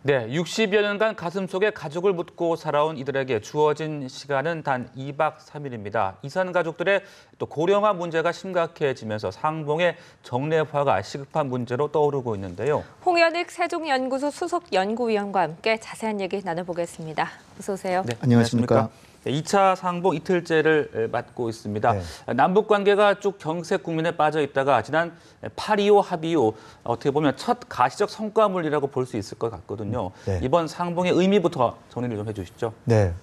네, 60여 년간 가슴속에 가족을 묻고 살아온 이들에게 주어진 시간은 단 2박 3일입니다. 이산 가족들의 또 고령화 문제가 심각해지면서 상봉의 정례화가 시급한 문제로 떠오르고 있는데요. 홍현익 세종연구소 수석 연구위원과 함께 자세한 얘기 나눠보겠습니다. 어서 오세요. 네, 안녕하십니까. 2차 상봉 이틀째를 맞고 있습니다. 네. 남북 관계가 쭉 경색 국면에 빠져 있다가 지난 8.25 합의 후 어떻게 보면 첫 가시적 성과물이라고 볼 수 있을 것 같거든요. 네. 이번 상봉의 의미부터 정리를 좀 해주시죠. 네,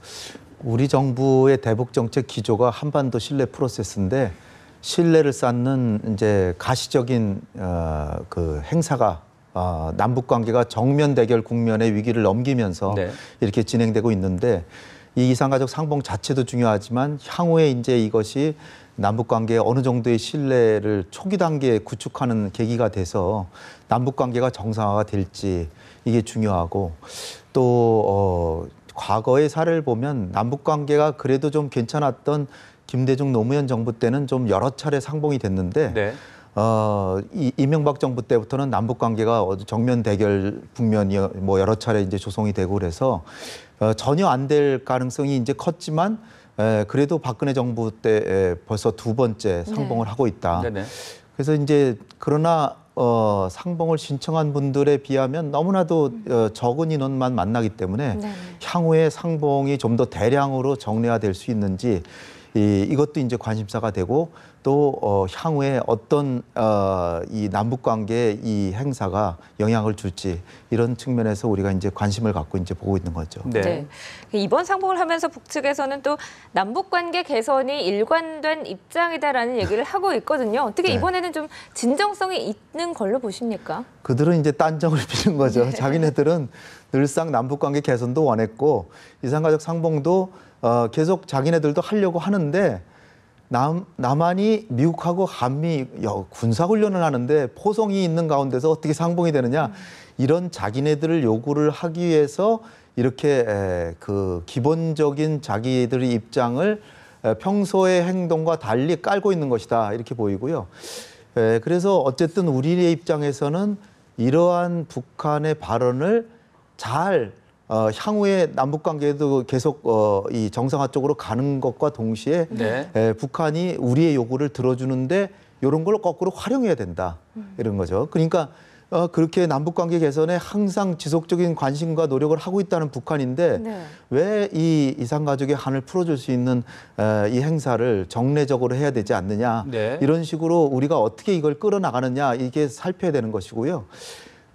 우리 정부의 대북 정책 기조가 한반도 신뢰 프로세스인데 신뢰를 쌓는 이제 가시적인 그 행사가 남북 관계가 정면 대결 국면의 위기를 넘기면서 네. 이렇게 진행되고 있는데. 이 이산가족 상봉 자체도 중요하지만 향후에 이제 이것이 남북 관계에 어느 정도의 신뢰를 초기 단계에 구축하는 계기가 돼서 남북 관계가 정상화가 될지 이게 중요하고 또 과거의 사례를 보면 남북 관계가 그래도 좀 괜찮았던 김대중 노무현 정부 때는 좀 여러 차례 상봉이 됐는데 네. 이명박 정부 때부터는 남북 관계가 정면 대결 국면이 뭐 여러 차례 이제 조성이 되고 그래서 전혀 안 될 가능성이 이제 컸지만 그래도 박근혜 정부 때 벌써 두 번째 상봉을 하고 있다. 네네. 그래서 이제 그러나 상봉을 신청한 분들에 비하면 너무나도 적은 인원만 만나기 때문에 향후에 상봉이 좀 더 대량으로 정례화될 수 있는지 이것도 이제 관심사가 되고 또 향후에 어떤 이 남북 관계에 이 행사가 영향을 줄지 이런 측면에서 우리가 이제 관심을 갖고 이제 보고 있는 거죠. 네. 이번 상봉을 하면서 북측에서는 또 남북 관계 개선이 일관된 입장이다라는 얘기를 하고 있거든요. 어떻게 이번에는 좀 진정성이 있는 걸로 보십니까? 그들은 이제 딴정을 피는 거죠. 자기네들은 늘상 남북 관계 개선도 원했고 이산가족 상봉도 계속 자기네들도 하려고 하는데 남한이 미국하고 한미 군사훈련을 하는데 포성이 있는 가운데서 어떻게 상봉이 되느냐 이런 자기네들을 요구를 하기 위해서 이렇게 그 기본적인 자기들의 입장을 평소의 행동과 달리 깔고 있는 것이다 이렇게 보이고요. 그래서 어쨌든 우리의 입장에서는 이러한 북한의 발언을 잘 향후에 남북 관계도 계속 이 정상화 쪽으로 가는 것과 동시에 북한이 우리의 요구를 들어주는데 이런 걸 거꾸로 활용해야 된다 이런 거죠. 그러니까 그렇게 남북 관계 개선에 항상 지속적인 관심과 노력을 하고 있다는 북한인데 왜 이 이산가족의 한을 풀어줄 수 있는 이 행사를 정례적으로 해야 되지 않느냐 이런 식으로 우리가 어떻게 이걸 끌어나가느냐 이게 살펴야 되는 것이고요.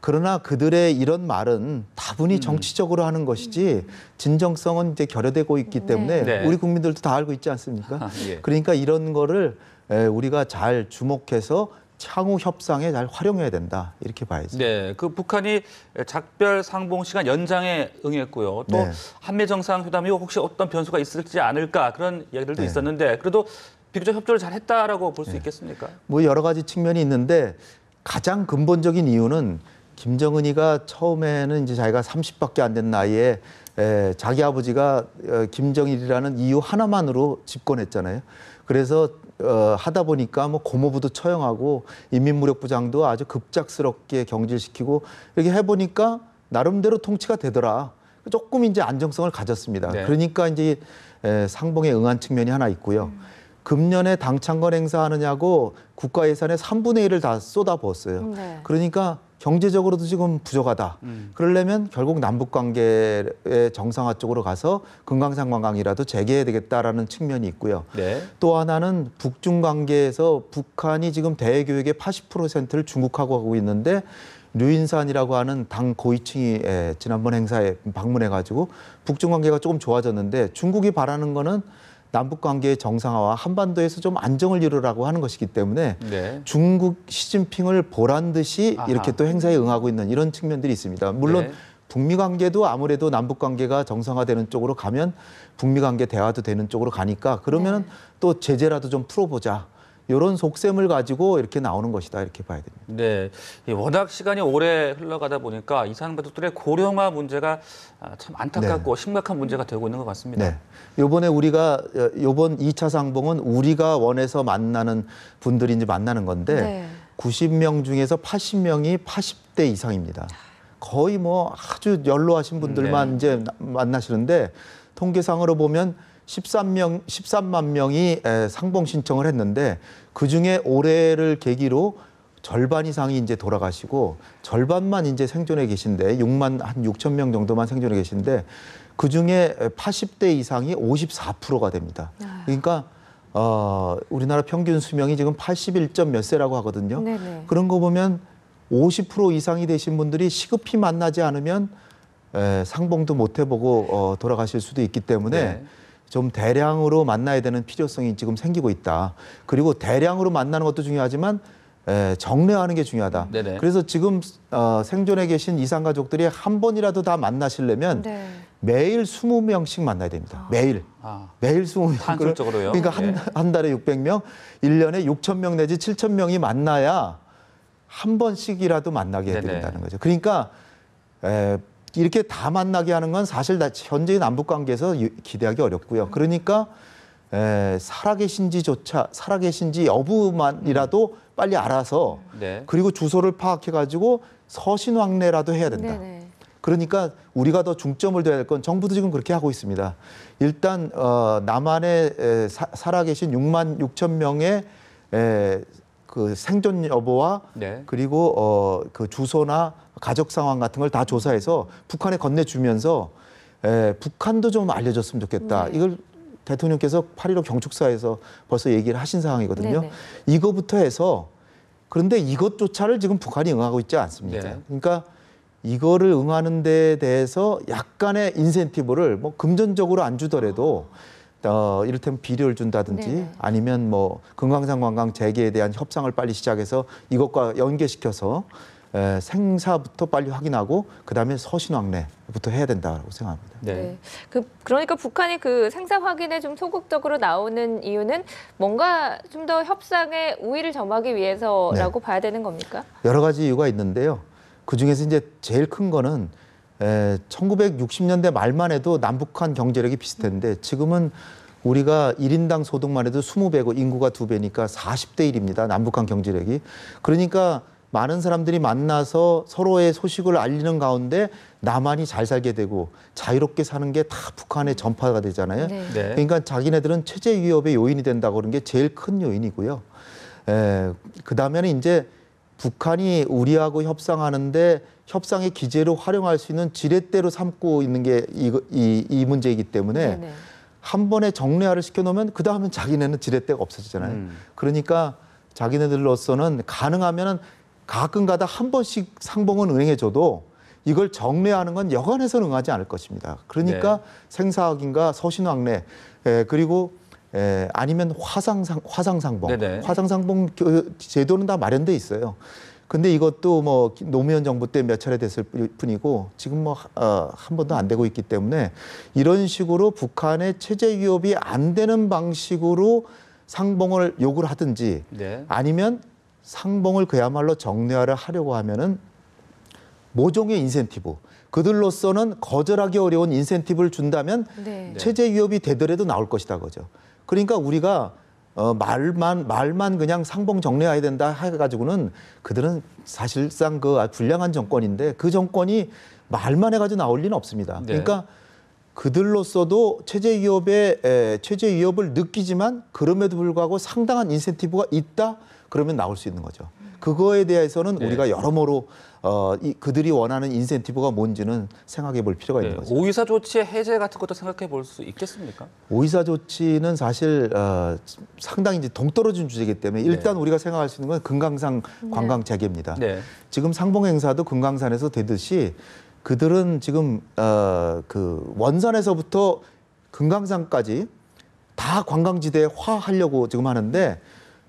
그러나 그들의 이런 말은 다분히 정치적으로 하는 것이지 진정성은 이제 결여되고 있기 때문에 우리 국민들도 다 알고 있지 않습니까? 그러니까 이런 거를 우리가 잘 주목해서 향후 협상에 잘 활용해야 된다 이렇게 봐야죠. 네, 그 북한이 작별 상봉 시간 연장에 응했고요. 또 한미 정상회담 이후 혹시 어떤 변수가 있을지 않을까 그런 이야기들도 있었는데 그래도 비교적 협조를 잘 했다라고 볼 수 있겠습니까? 뭐 여러 가지 측면이 있는데 가장 근본적인 이유는 김정은이가 처음에는 이제 자기가 30밖에 안 된 나이에 자기 아버지가 김정일이라는 이유 하나만으로 집권했잖아요. 그래서 하다 보니까 뭐 고모부도 처형하고 인민무력부장도 아주 급작스럽게 경질시키고 이렇게 해보니까 나름대로 통치가 되더라. 조금 이제 안정성을 가졌습니다. 그러니까 이제 상봉에 응한 측면이 하나 있고요. 금년에 당창건 행사하느냐고 국가 예산의 3분의 1을 다 쏟아부었어요. 그러니까 경제적으로도 지금 부족하다. 그러려면 결국 남북관계의 정상화 쪽으로 가서 금강산 관광이라도 재개해야 되겠다라는 측면이 있고요. 또 하나는 북중 관계에서 북한이 지금 대외교역의 80%를 중국하고 하고 있는데 류인산이라고 하는 당 고위층이 지난번 행사에 방문해가지고 북중 관계가 조금 좋아졌는데 중국이 바라는 거는 남북 관계의 정상화와 한반도에서 좀 안정을 이루라고 하는 것이기 때문에 중국 시진핑을 보란 듯이 이렇게 또 행사에 응하고 있는 이런 측면들이 있습니다. 물론 북미 관계도 아무래도 남북 관계가 정상화되는 쪽으로 가면 북미 관계 대화도 되는 쪽으로 가니까 그러면 또 제재라도 좀 풀어보자. 이런 속셈을 가지고 이렇게 나오는 것이다 이렇게 봐야 됩니다. 네, 워낙 시간이 오래 흘러가다 보니까 이산 가족들의 고령화 문제가 참 안타깝고 심각한 문제가 되고 있는 것 같습니다. 이번에 우리가 이번 2차 상봉은 우리가 원해서 만나는 분들이 이제 만나는 건데 90명 중에서 80명이 80대 이상입니다. 거의 뭐 아주 연로하신 분들만 이제 만나시는데 통계상으로 보면 13만 명이 상봉 신청을 했는데 그중에 올해를 계기로 절반 이상이 이제 돌아가시고 절반만 이제 생존해 계신데 6천 명 정도만 생존해 계신데 그중에 80대 이상이 54%가 됩니다. 그러니까 우리나라 평균 수명이 지금 81점 몇 세라고 하거든요. 네네. 그런 거 보면 50% 이상이 되신 분들이 시급히 만나지 않으면 상봉도 못 해보고 돌아가실 수도 있기 때문에 네. 좀 대량으로 만나야 되는 필요성이 지금 생기고 있다. 그리고 대량으로 만나는 것도 중요하지만 정례하는 게 중요하다. 네네. 그래서 지금 생존해 계신 이산가족들이 한 번이라도 다 만나시려면 네. 매일 20명씩 만나야 됩니다. 매일. 매일 20명. 산술적으로요? 그러니까 예. 한 달에 600명, 1년에 6천 명 내지 7천 명이 만나야 한 번씩이라도 만나게 네네. 된다는 거죠. 그러니까 이렇게 다 만나게 하는 건 사실 현재의 남북 관계에서 기대하기 어렵고요. 그러니까 살아계신지 여부만이라도 빨리 알아서 네. 그리고 주소를 파악해가지고 서신왕래라도 해야 된다. 네네. 그러니까 우리가 더 중점을 둬야 될 건 정부도 지금 그렇게 하고 있습니다. 일단 남한에 살아계신 6만 6천 명의 그 생존 여부와 네. 그리고 그 주소나 가족 상황 같은 걸 다 조사해서 북한에 건네주면서 북한도 좀 알려줬으면 좋겠다. 네. 이걸 대통령께서 8.15 경축사에서 벌써 얘기를 하신 상황이거든요. 네네. 이거부터 해서 그런데 이것조차를 지금 북한이 응하고 있지 않습니다. 네. 그러니까 이거를 응하는 데 대해서 약간의 인센티브를 뭐 금전적으로 안 주더라도 이를테면 비료를 준다든지 네네. 아니면 뭐 금강산 관광 재개에 대한 협상을 빨리 시작해서 이것과 연계시켜서 생사부터 빨리 확인하고 그다음에 서신왕래부터 해야 된다고 생각합니다. 네. 그러니까 북한이 그 생사 확인에 좀 소극적으로 나오는 이유는 뭔가 좀 더 협상에 우위를 점하기 위해서라고 봐야 되는 겁니까? 여러 가지 이유가 있는데요. 그중에서 이제 제일 큰 거는 1960년대 말만 해도 남북한 경제력이 비슷했는데 지금은 우리가 1인당 소득만 해도 20배고 인구가 2배니까 40대 1입니다. 남북한 경제력이. 그러니까 많은 사람들이 만나서 서로의 소식을 알리는 가운데 남한이 잘 살게 되고 자유롭게 사는 게 다 북한에 전파가 되잖아요. 네. 네. 그러니까 자기네들은 체제 위협의 요인이 된다고 그런 게 제일 큰 요인이고요. 그다음에는 이제 북한이 우리하고 협상하는데 협상의 기제로 활용할 수 있는 지렛대로 삼고 있는 게 이 문제이기 때문에 네네. 한 번에 정례화를 시켜놓으면 그 다음엔 자기네는 지렛대가 없어지잖아요. 그러니까 자기네들로서는 가능하면은 가끔가다 한 번씩 상봉은 응해줘도 이걸 정례하는 건 여간해서는 응하지 않을 것입니다. 그러니까 네. 생사확인과 서신왕래 그리고 아니면 화상상봉. 네네. 화상상봉 제도는 다 마련돼 있어요. 근데 이것도 뭐 노무현 정부 때 몇 차례 됐을 뿐이고 지금 뭐 한 번도 안 되고 있기 때문에 이런 식으로 북한의 체제 위협이 안 되는 방식으로 상봉을 요구를 하든지 네. 아니면 상봉을 그야말로 정례화를 하려고 하면은 모종의 인센티브, 그들로서는 거절하기 어려운 인센티브를 준다면 네. 체제 위협이 되더라도 나올 것이다 그죠. 그러니까 우리가 말만 그냥 상봉 정례해야 된다 해가지고는 그들은 사실상 그 불량한 정권인데 그 정권이 말만 해가지고 나올 리는 없습니다. 네. 그러니까 그들로서도 체제 위협을 느끼지만 그럼에도 불구하고 상당한 인센티브가 있다 그러면 나올 수 있는 거죠. 그거에 대해서는 네. 우리가 여러모로 그들이 원하는 인센티브가 뭔지는 생각해 볼 필요가 있는 거죠. 오이사 조치의 해제 같은 것도 생각해 볼 수 있겠습니까? 오이사 조치는 사실 상당히 이제 동떨어진 주제이기 때문에 일단 우리가 생각할 수 있는 건 금강산 관광 재개입니다. 네. 지금 상봉 행사도 금강산에서 되듯이 그들은 지금 그 원산에서부터 금강산까지 다 관광지대화하려고 지금 하는데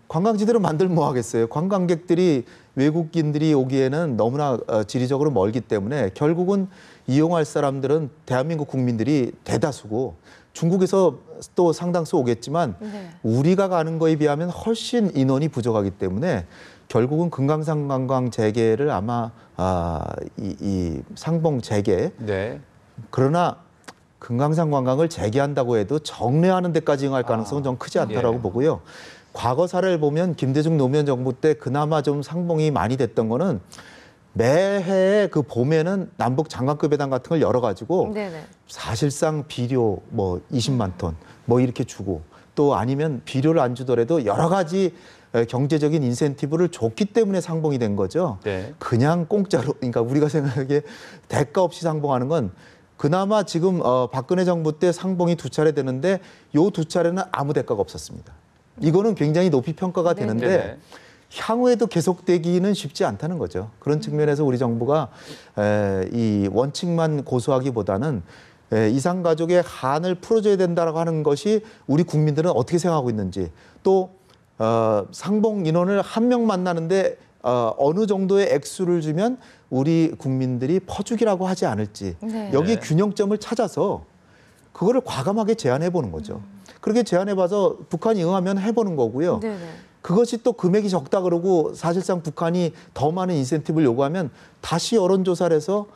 관광지대로 만들면 뭐 하겠어요. 관광객들이 외국인들이 오기에는 너무나 지리적으로 멀기 때문에 결국은 이용할 사람들은 대한민국 국민들이 대다수고 중국에서 또 상당수 오겠지만 네. 우리가 가는 거에 비하면 훨씬 인원이 부족하기 때문에 결국은 금강산 관광 재개를 아마 이 상봉 재개 네. 그러나 금강산 관광을 재개한다고 해도 정례하는 데까지 응할 가능성은 좀 크지 않다라고 예. 보고요. 과거 사례를 보면 김대중 노무현 정부 때 그나마 좀 상봉이 많이 됐던 거는 매해 그 봄에는 남북 장관급 회담 같은 걸 열어가지고 네네. 사실상 비료 뭐 20만 톤 뭐 이렇게 주고 또 아니면 비료를 안 주더라도 여러 가지 경제적인 인센티브를 줬기 때문에 상봉이 된 거죠. 네. 그냥 공짜로, 그러니까 우리가 생각하기에 대가 없이 상봉하는 건 그나마 지금 박근혜 정부 때 상봉이 2차례 되는데 요 2차례는 아무 대가가 없었습니다. 이거는 굉장히 높이 평가가 네. 되는데 네네. 향후에도 계속되기는 쉽지 않다는 거죠. 그런 측면에서 우리 정부가 이 원칙만 고수하기보다는 이산가족의 한을 풀어줘야 된다라고 하는 것이 우리 국민들은 어떻게 생각하고 있는지 또 상봉 인원을 한 명 만나는데 어느 정도의 액수를 주면 우리 국민들이 퍼주기라고 하지 않을지 네. 여기 네. 균형점을 찾아서 그거를 과감하게 제안해 보는 거죠. 그렇게 제안해 봐서 북한이 응하면 해보는 거고요. 네네. 그것이 또 금액이 적다 그러고 사실상 북한이 더 많은 인센티브를 요구하면 다시 여론조사를 해서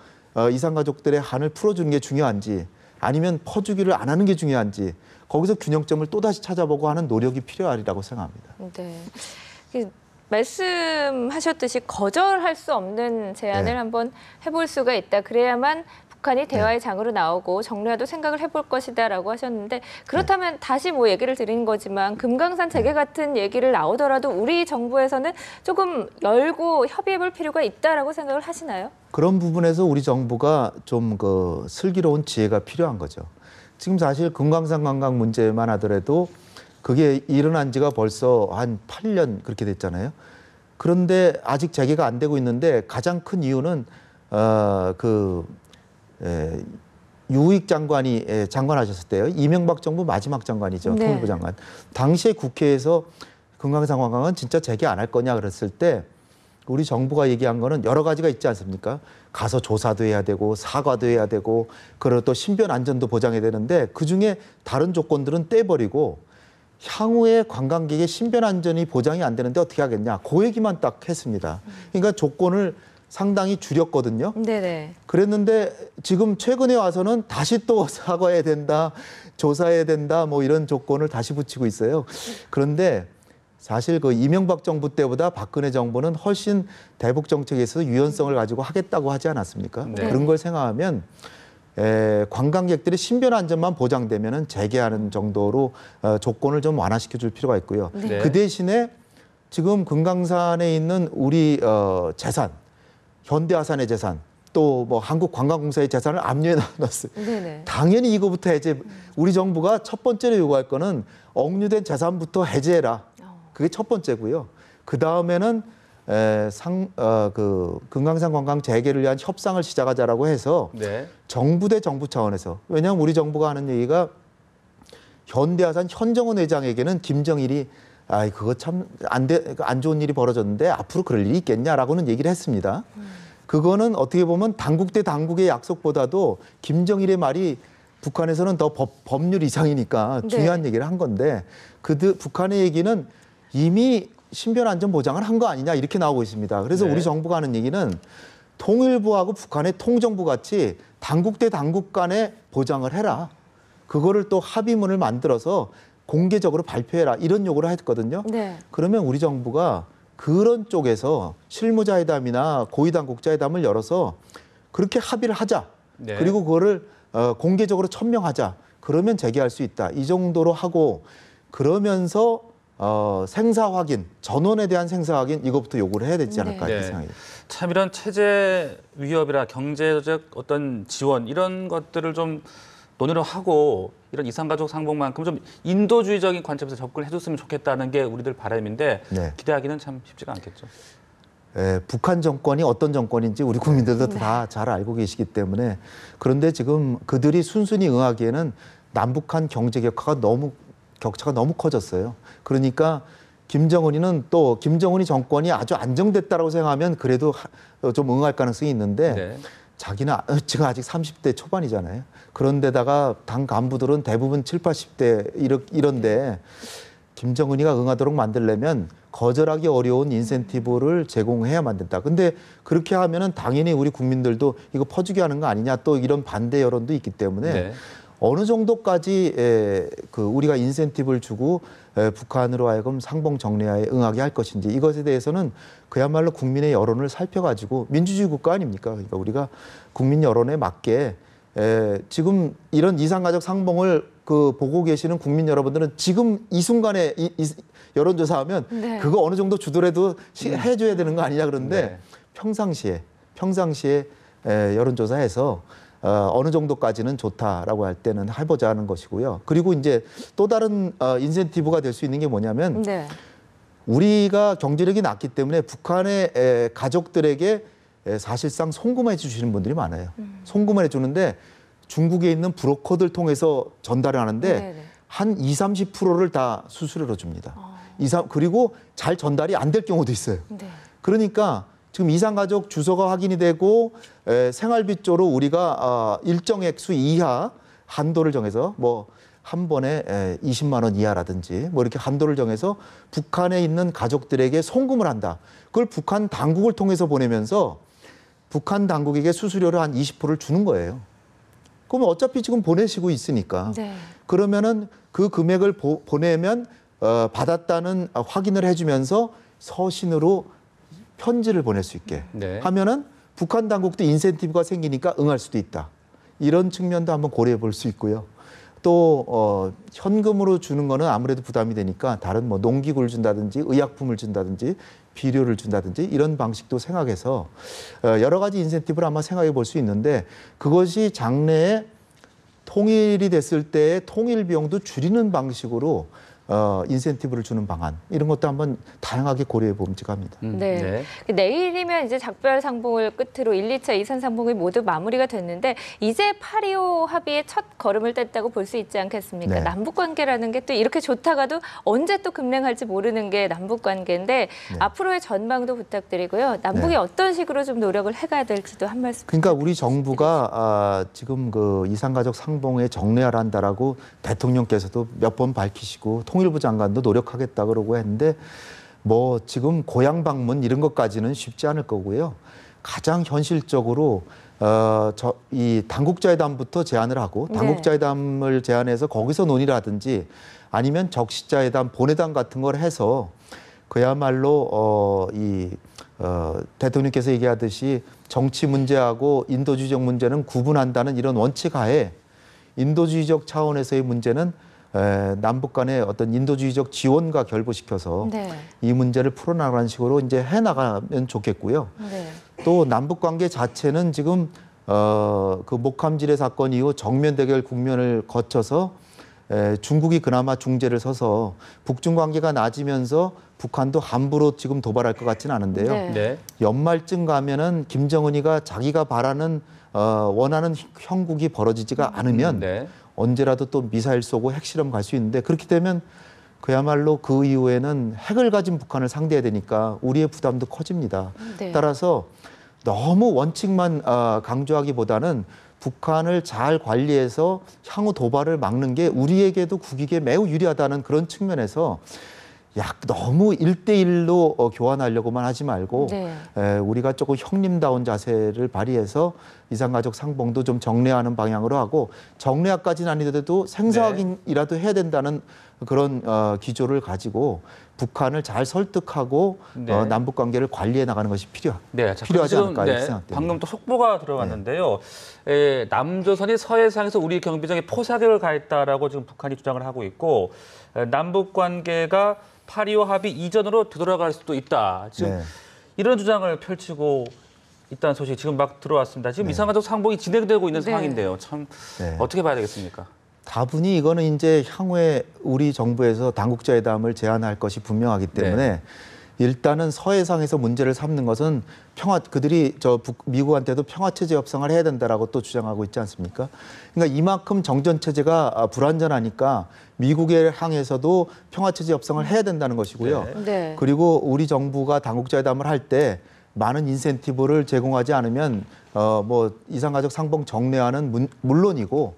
이산가족들의 한을 풀어주는 게 중요한지 아니면 퍼주기를 안 하는 게 중요한지 거기서 균형점을 또다시 찾아보고 하는 노력이 필요하리라고 생각합니다. 네. 말씀하셨듯이 거절할 수 없는 제안을 네. 한번 해볼 수가 있다. 그래야만 북한이 대화의 장으로 나오고 정례와도 생각을 해볼 것이다라고 하셨는데 그렇다면 다시 뭐 얘기를 드리는 거지만 금강산 재개 같은 얘기를 나오더라도 우리 정부에서는 조금 열고 협의해볼 필요가 있다라고 생각을 하시나요? 그런 부분에서 우리 정부가 좀 그 슬기로운 지혜가 필요한 거죠. 지금 사실 금강산 관광 문제만 하더라도 그게 일어난 지가 벌써 한 8년 그렇게 됐잖아요. 그런데 아직 재개가 안 되고 있는데 가장 큰 이유는 유익 장관이 장관하셨을 때요. 이명박 정부 마지막 장관이죠. 네. 통일부 장관. 당시에 국회에서 금강산 관광은 진짜 재개 안 할 거냐 그랬을 때 우리 정부가 얘기한 거는 여러 가지가 있지 않습니까? 가서 조사도 해야 되고 사과도 해야 되고 그리고 또 신변 안전도 보장해야 되는데 그중에 다른 조건들은 떼버리고 향후에 관광객의 신변 안전이 보장이 안 되는데 어떻게 하겠냐. 그 얘기만 딱 했습니다. 그러니까 조건을 상당히 줄였거든요. 네네. 그랬는데 지금 최근에 와서는 다시 또 사과해야 된다, 조사해야 된다, 뭐 이런 조건을 다시 붙이고 있어요. 그런데 사실 그 이명박 정부 때보다 박근혜 정부는 훨씬 대북 정책에 있어서 유연성을 가지고 하겠다고 하지 않았습니까? 네. 그런 걸 생각하면 관광객들의 신변 안전만 보장되면은 재개하는 정도로 조건을 좀 완화시켜 줄 필요가 있고요. 네. 그 대신에 지금 금강산에 있는 우리 재산, 현대아산의 재산, 또 뭐 한국관광공사의 재산을 압류해 놨어요. 네네. 당연히 이거부터 해제. 우리 정부가 첫 번째로 요구할 거는 억류된 재산부터 해제해라. 그게 첫 번째고요. 그 다음에는 금강산 관광 재개를 위한 협상을 시작하자라고 해서 네. 정부 대 정부 차원에서 왜냐하면 우리 정부가 하는 얘기가 현대아산 현정원 회장에게는 김정일이 그거 참 안 좋은 일이 벌어졌는데 앞으로 그럴 일이 있겠냐라고는 얘기를 했습니다. 그거는 어떻게 보면 당국 대 당국의 약속보다도 김정일의 말이 북한에서는 더 법률 이상이니까 중요한 네. 얘기를 한 건데 북한의 얘기는 이미 신변 안전 보장을 한 거 아니냐 이렇게 나오고 있습니다. 그래서 네. 우리 정부가 하는 얘기는 통일부하고 북한의 통정부 같이 당국 대 당국 간에 보장을 해라. 그거를 또 합의문을 만들어서 공개적으로 발표해라. 이런 요구를 했거든요. 네. 그러면 우리 정부가 그런 쪽에서 실무자회담이나 고위당국자회담을 열어서 그렇게 합의를 하자. 네. 그리고 그거를 공개적으로 천명하자. 그러면 재개할 수 있다. 이 정도로 하고 그러면서 생사 확인, 전원에 대한 생사 확인 이것부터 요구를 해야 되지 않을까 이렇게 네. 생각해요. 참 이런 체제 위협이라 경제적 어떤 지원 이런 것들을 좀 논의를 하고 이런 이산가족 상봉만큼 좀 인도주의적인 관점에서 접근을 해줬으면 좋겠다는 게 우리들 바람인데 네. 기대하기는 참 쉽지가 않겠죠. 북한 정권이 어떤 정권인지 우리 국민들도 다 잘 알고 계시기 때문에 그런데 지금 그들이 순순히 응하기에는 남북한 경제 격차가 너무 커졌어요. 그러니까 김정은이 정권이 아주 안정됐다라고 생각하면 그래도 좀 응할 가능성이 있는데 네. 자기는 지금 아직 30대 초반이잖아요. 그런데다가 당 간부들은 대부분 7, 80대 이런데 김정은이가 응하도록 만들려면 거절하기 어려운 인센티브를 제공해야만 된다. 근데 그렇게 하면은 당연히 우리 국민들도 이거 퍼주기 하는 거 아니냐 또 이런 반대 여론도 있기 때문에 네. 어느 정도까지 우리가 인센티브를 주고 북한으로 하여금 상봉 정례화에 응하게 할 것인지 이것에 대해서는 그야말로 국민의 여론을 살펴가지고 민주주의 국가 아닙니까? 그러니까 우리가 국민 여론에 맞게 지금 이런 이산가족 상봉을 보고 계시는 국민 여러분들은 지금 이 순간에 여론조사하면 네. 그거 어느 정도 주더라도 해줘야 되는 거 아니냐 그러는데 네. 평상시에 여론조사해서 어느 정도까지는 좋다라고 할 때는 해보자는 것이고요. 그리고 이제 또 다른 인센티브가 될 수 있는 게 뭐냐면 네. 우리가 경제력이 낮기 때문에 북한의 가족들에게 사실상 송금해 주시는 분들이 많아요. 송금을 해주는데 중국에 있는 브로커들 통해서 전달을 하는데 네네. 한 20, 30%를 다 수수료로 줍니다. 그리고 잘 전달이 안 될 경우도 있어요. 네. 그러니까 지금 이산가족 주소가 확인이 되고 생활비 쪽으로 우리가 일정 액수 이하 한도를 정해서 뭐 한 번에 20만 원 이하라든지 뭐 이렇게 한도를 정해서 북한에 있는 가족들에게 송금을 한다. 그걸 북한 당국을 통해서 보내면서 북한 당국에게 수수료를 한 20%를 주는 거예요. 그러면 어차피 지금 보내시고 있으니까. 네. 그러면은 그 금액을 보내면 받았다는 확인을 해주면서 서신으로 편지를 보낼 수 있게 네. 하면은 북한 당국도 인센티브가 생기니까 응할 수도 있다. 이런 측면도 한번 고려해 볼 수 있고요. 또 현금으로 주는 거는 아무래도 부담이 되니까 다른 뭐 농기구를 준다든지 의약품을 준다든지 비료를 준다든지 이런 방식도 생각해서 여러 가지 인센티브를 아마 생각해 볼 수 있는데 그것이 장래에 통일이 됐을 때의 통일 비용도 줄이는 방식으로 인센티브를 주는 방안 이런 것도 한번 다양하게 고려해 봄직합니다. 네. 내일이면 이제 작별 상봉을 끝으로 1, 2차 이산 상봉이 모두 마무리가 됐는데 이제 8.25 합의의 첫 걸음을 뗐다고 볼 수 있지 않겠습니까? 네. 남북 관계라는 게 또 이렇게 좋다가도 언제 또 급냉할지 모르는 게 남북 관계인데 앞으로의 전망도 부탁드리고요. 남북이 네. 어떤 식으로 좀 노력을 해가야 될지도 한 말씀. 그러니까 우리 정부가 지금 그 이산가족 상봉에 정례화를 한다라고 대통령께서도 몇 번 밝히시고 통일부 장관도 노력하겠다 그러고 했는데 뭐 지금 고향 방문 이런 것까지는 쉽지 않을 거고요. 가장 현실적으로 이 당국자회담부터 제안을 하고 당국자회담을 제안해서 거기서 논의를 하든지 아니면 적시자회담, 본회담 같은 걸 해서 그야말로 대통령께서 얘기하듯이 정치 문제하고 인도주의적 문제는 구분한다는 이런 원칙 하에 인도주의적 차원에서의 문제는 남북 간의 어떤 인도주의적 지원과 결부시켜서 네. 이 문제를 풀어나가는 식으로 이제 해나가면 좋겠고요. 네. 또 남북 관계 자체는 지금 그 목함지뢰 사건 이후 정면 대결 국면을 거쳐서 중국이 그나마 중재를 서서 북중 관계가 나아지면서 북한도 함부로 지금 도발할 것 같지는 않은데요. 네. 네. 연말쯤 가면은 김정은이가 자기가 바라는 원하는 형국이 벌어지지가 않으면 네. 언제라도 또 미사일 쏘고 핵실험 갈 수 있는데 그렇게 되면 그야말로 그 이후에는 핵을 가진 북한을 상대해야 되니까 우리의 부담도 커집니다. 네. 따라서 너무 원칙만 강조하기보다는 북한을 잘 관리해서 향후 도발을 막는 게 우리에게도 국익에 매우 유리하다는 그런 측면에서 너무 1대1로 교환하려고만 하지 말고 네. 우리가 조금 형님다운 자세를 발휘해서 이산가족 상봉도 좀 정례하는 방향으로 하고 정례화까지는 아니더라도 생사확인이라도 해야 된다는 그런 기조를 가지고 북한을 잘 설득하고 네. 남북 관계를 관리해 나가는 것이 네, 필요하지 지금, 않을까 이렇게 생각됩니다. 방금 또 속보가 들어갔는데요. 남조선이 서해상에서 우리 경비정에 포사격을 가했다라고 지금 북한이 주장을 하고 있고 남북 관계가 8.25 합의 이전으로 되돌아갈 수도 있다. 지금 네. 이런 주장을 펼치고 있다는 소식이 지금 막 들어왔습니다. 지금 이산가족 상봉이 진행되고 있는 네. 상황인데요. 참 네. 어떻게 봐야 되겠습니까? 다분히 이거는 이제 향후에 우리 정부에서 당국자회담을 제안할 것이 분명하기 때문에 일단은 서해상에서 문제를 삼는 것은 그들이 미국한테도 평화체제 협상을 해야 된다라고 또 주장하고 있지 않습니까? 그러니까 이만큼 정전체제가 불안전하니까 미국에 향해서도 평화체제 협상을 해야 된다는 것이고요. 네. 네. 그리고 우리 정부가 당국자회담을 할 때 많은 인센티브를 제공하지 않으면 뭐 이산가족 상봉 정례화는 물론이고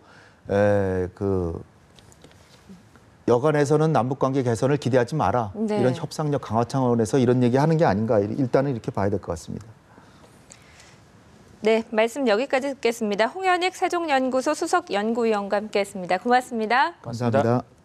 여간에서는 남북관계 개선을 기대하지 마라. 네. 이런 협상력 강화 차원에서 이런 얘기하는 게 아닌가. 일단은 이렇게 봐야 될 것 같습니다. 네, 말씀 여기까지 듣겠습니다. 홍현익 세종연구소 수석연구위원과 함께했습니다. 고맙습니다. 감사합니다.